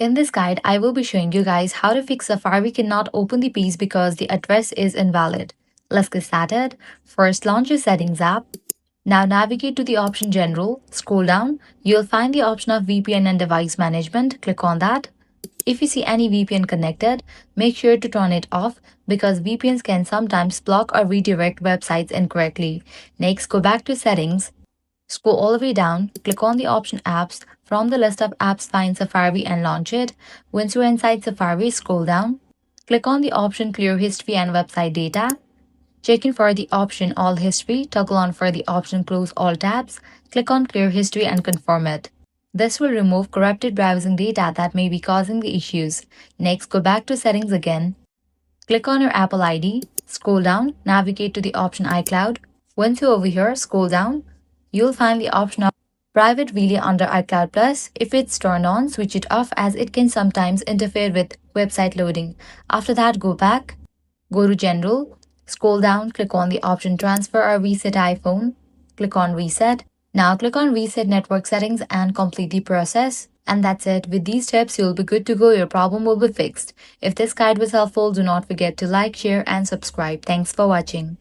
In this guide, I will be showing you guys how to fix Safari cannot open the page because the address is invalid. Let's get started. First, launch your Settings app. Now navigate to the option General. Scroll down. You'll find the option of VPN and Device Management. Click on that. If you see any VPN connected, make sure to turn it off because VPNs can sometimes block or redirect websites incorrectly. Next, go back to Settings. Scroll all the way down, click on the option Apps. From the list of apps, find Safari and launch it. Once you're inside Safari, scroll down. Click on the option Clear History and Website Data. Check in for the option All History. Toggle on for the option Close All Tabs. Click on Clear History and confirm it. This will remove corrupted browsing data that may be causing the issues. Next, go back to Settings again. Click on your Apple ID. Scroll down, navigate to the option iCloud. Once you're over here, scroll down. You'll find the option of Private Relay under iCloud Plus. If it's turned on, switch it off as it can sometimes interfere with website loading. After that, go back, go to General, scroll down, click on the option Transfer or Reset iPhone. Click on Reset. Now click on Reset Network Settings and complete the process. And that's it. With these steps, you'll be good to go. Your problem will be fixed. If this guide was helpful, do not forget to like, share, and subscribe. Thanks for watching.